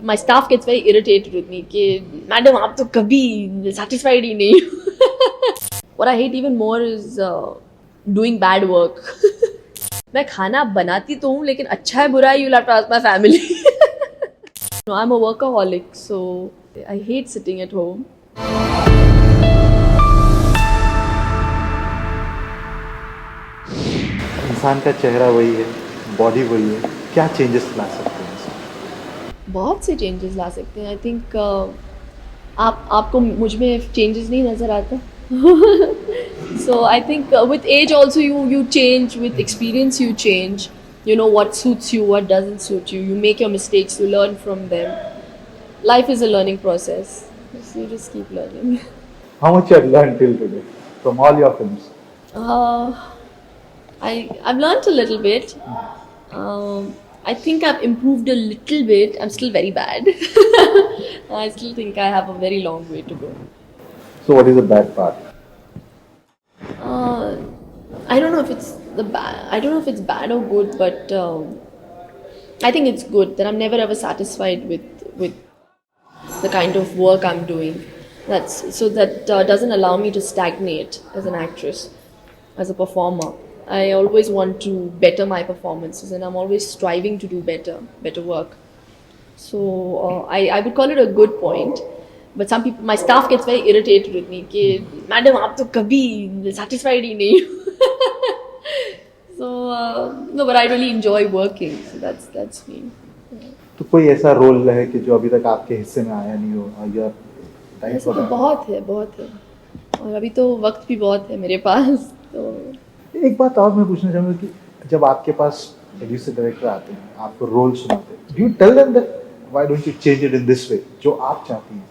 My staff gets very irritated with me कि madam आप तो कभी satisfied ही नहीं हो. What I hate even more is doing bad work. मैं खाना बनाती तो हूँ लेकिन अच्छा है बुरा है you'll have to ask my family. No, I'm a workaholic, so I hate sitting at home. इंसान का चेहरा वही है, बॉडी वही है, क्या चेंजेस ला सकते हैं इसमें? बहुत से चेंजेस ला सकते हैं. आई थिंक आपको मुझ में चेंजेस नहीं नज़र आता. So I think with age also you change, with experience you change. You know what suits you, what doesn't suit you. You make your mistakes, you learn from them. Life is a learning process. So you just keep learning. How much you have learned till today from all your films? I've learned a little bit. I think I've improved a little bit. I'm still very bad. I still think I have a very long way to go. So what is the bad part? I don't know if it's I don't know if it's bad or good, but I think it's good that I'm never ever satisfied with the kind of work I'm doing. That doesn't allow me to stagnate as an actress, as a performer. I always want to better my performances, and I'm always striving to do better work. So I would call it a good point. But some people, my staff gets very irritated with me कि madam आप तो कभी satisfied ही नहीं हो. So no, but I really enjoy working. So that's me. तो कोई ऐसा role है कि जो अभी तक आपके हिस्से में आया नहीं हो और यार टाइम ऐसे तो बहुत है और अभी तो वक्त भी बहुत है मेरे पास. तो एक बात और मैं पूछना चाहूँगा कि जब आपके पास प्रोड्यूसर डायरेक्टर आते हैं, आपको रोल सुनाते हैं, do you tell them that why don't you change it in this way जो आप चाहती हैं?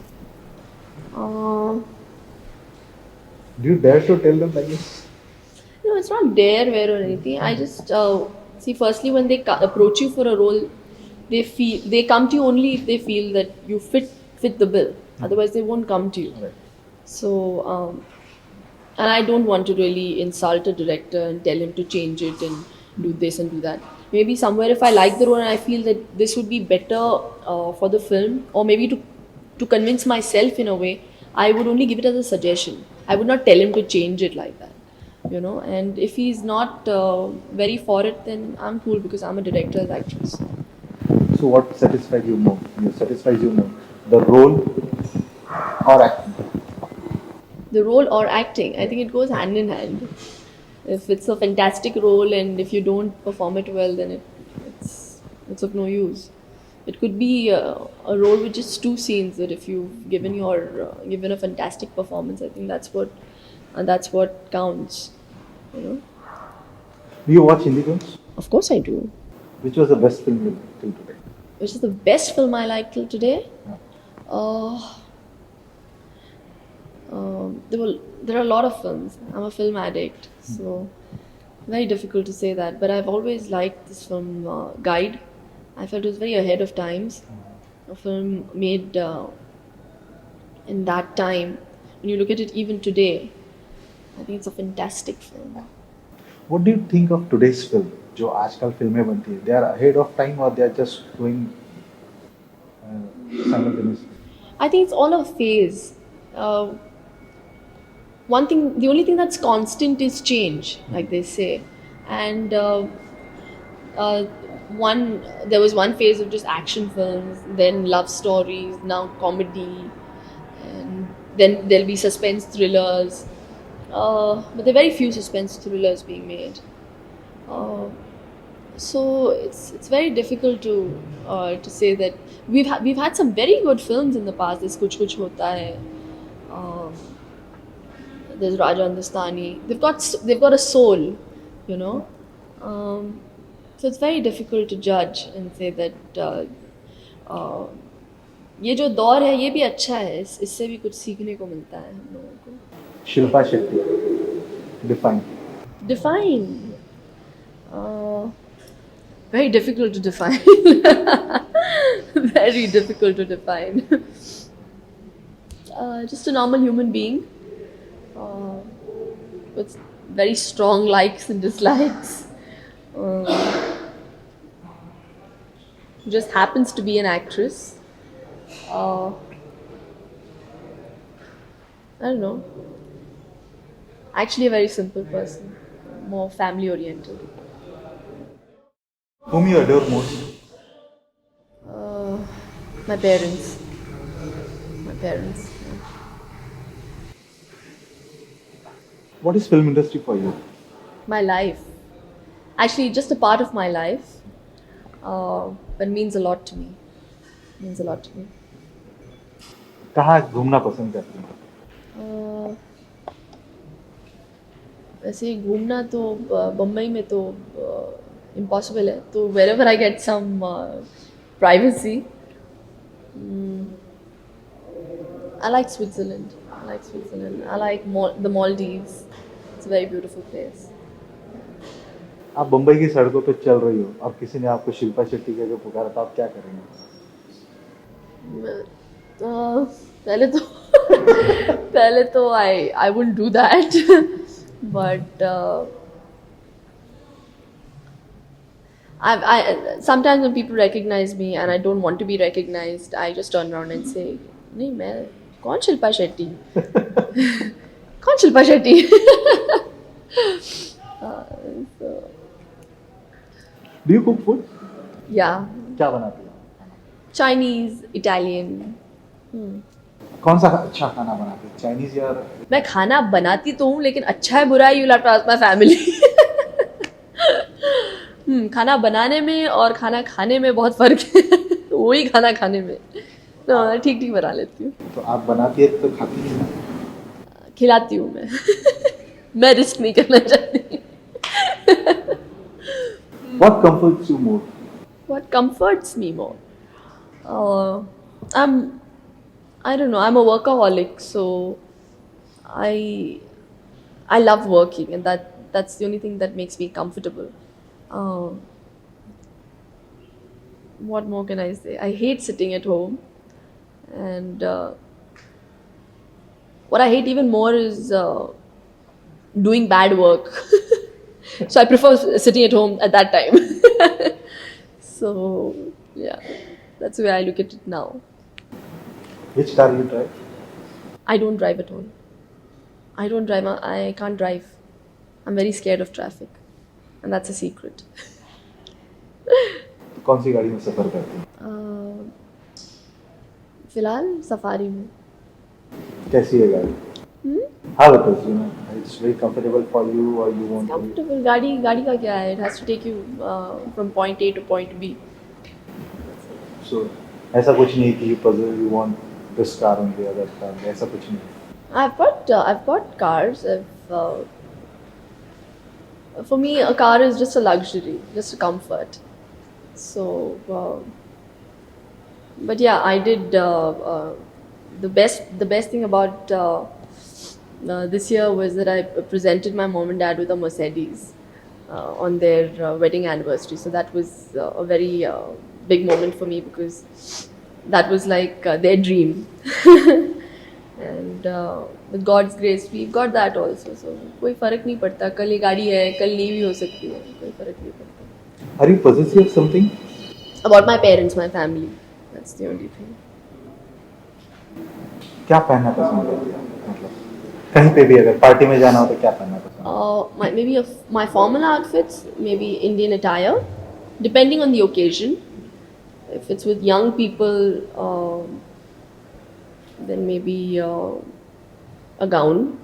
Do you dare to tell them like this? No, it's not dare wear or anything. I just see. Firstly, when they approach you for a role, they come to you only if they feel that you fit the bill. Otherwise, they won't come to you. Right. So, and I don't want to really insult a director and tell him to change it and do this and do that. Maybe somewhere if I like the role and I feel that this would be better for the film, or maybe to convince myself in a way, I would only give it as a suggestion. I would not tell him to change it like that. You know, and if he's not very for it, then I'm cool because I'm a director as actress. So what satisfies you more? The role or acting? The role or acting, I think it goes hand in hand. If it's a fantastic role and if you don't perform it well, then it's of no use. It could be a role with just 2 scenes, that if you've given a fantastic performance, I think that's what counts. You know. Do you watch Hindi films? Of course I do. Which was the best film till today? Which is the best film I like till today? There are a lot of films. I'm a film addict, so very difficult to say that. But I've always liked this film, Guide. I felt it was very ahead of times. A film made in that time. When you look at it even today, I think it's a fantastic film. What do you think of today's film? जो आजकल फिल्में बनती है, they are ahead of time or they are just going simultaneously? I think it's all a phase. The only thing that's constant is change, like they say. And there was one phase of just action films, then love stories, now comedy, and then there'll be suspense thrillers. But there are very few suspense thrillers being made. So it's very difficult to say that we've had some very good films in the past. There's Kuch Kuch Hota Hai. There's Raja Hindustani. They've got a soul, you know. So it's very difficult to judge and say that ये जो दौर है ये भी अच्छा है, इससे भी कुछ सीखने को मिलता है हम लोगों को. Shilpa Shetty, define. Very difficult to define. Very difficult to define. Just a normal human being with very strong likes and dislikes. Who just happens to be an actress. Uh, I don't know. Actually, a very simple person, more family oriented. Whom you adore most? Uh, my parents. My parents. What is film industry for you? My life. Actually, just a part of my life, but means a lot to me. Means a lot to me. कहाँ घूमना पसंद करते हैं? Uh, वैसे घूमना तो बम्बई में तो इम्पॉसिबल है, तो wherever I get some privacy. I like Switzerland. I like Switzerland. I like the Maldives. It's a very beautiful place. आप बम्बई की सड़कों पे चल रही हो और किसी ने आपको शिल्पा शेट्टी कह के पुकारा तो आप क्या करेंगे? पहले तो पहले तो I wouldn't do that. But I sometimes when people recognize me and I don't want to be recognized, I just turn around and say, नहीं मैं कौन शिल्पा शेट्टी? कौन Shilpa Shetty? So, Do you cook food? yeah, क्या बनाती हो? Chinese, Italian. कौन सा अच्छा खाना बनाती हो? चाइनीज या मैं खाना बनाती तो हूँ, लेकिन अच्छा है बुरा है, you'll have to ask my family. खाना बनाने में और खाना खाने में बहुत फर्क है. वही खाना खाने में ठीक ठीक बना लेती हूँ. तो आप बनाती है तो खाती नहीं ना? खिलाती हूँ मैं. मैं रिस्क नहीं करना चाहती. What comforts you more? What comforts me more? I don't know. I'm a workaholic, so I love working, and that's the only thing that makes me comfortable. What more can I say? I hate sitting at home, and what I hate even more is doing bad work. So I prefer sitting at home at that time. So yeah, that's the way I look at it now. Which car you drive? I don't drive at all. I don't drive. I can't drive. I'm very scared of traffic, and that's a secret. तो कौन सी गाड़ी में सफर करती हो? फिलहाल safari में. कैसी है गाड़ी? How it is, you know, it's very comfortable for you or you want to? Comfortable. गाड़ी का क्या है? It has to take you from point A to point B. So ऐसा कुछ नहीं कि you want this car on the other car, ऐसा कुछ नहीं. I've got cars. For me, a car is just a luxury, just a comfort. So, but yeah, I did the best thing about this year was that I presented my mom and dad with a Mercedes on their wedding anniversary. So that was a very big moment for me, because that was like their dream. And with God's grace, we've got that also. So कोई फर्क नहीं पड़ता. कल ये गाड़ी है, कल नहीं भी हो सकती है. कोई फर्क नहीं पड़ता. Are you possessive of something? About my parents, my family. That's the only thing. क्या पहनना पसंद करती हो? मतलब कहीं पे भी अगर पार्टी में जाना हो तो क्या पहनना पसंद है? Maybe my formal outfits, maybe Indian attire, depending on the occasion. If it's with young people, then maybe a gown.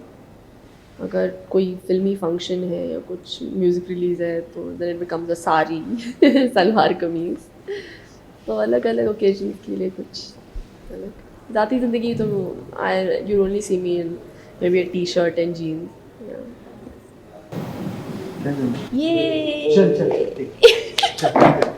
अगर कोई फिल्मी फंक्शन है या कुछ म्यूज़िक रिलीज़ है तो then it becomes a sari, salwar kameez. तो अलग अलग ओकेजन के लिए कुछ अलग. ज़ाती ज़िंदगी तो you only see me in maybe a t-shirt and jeans. Yeah. चल Yay! चल चल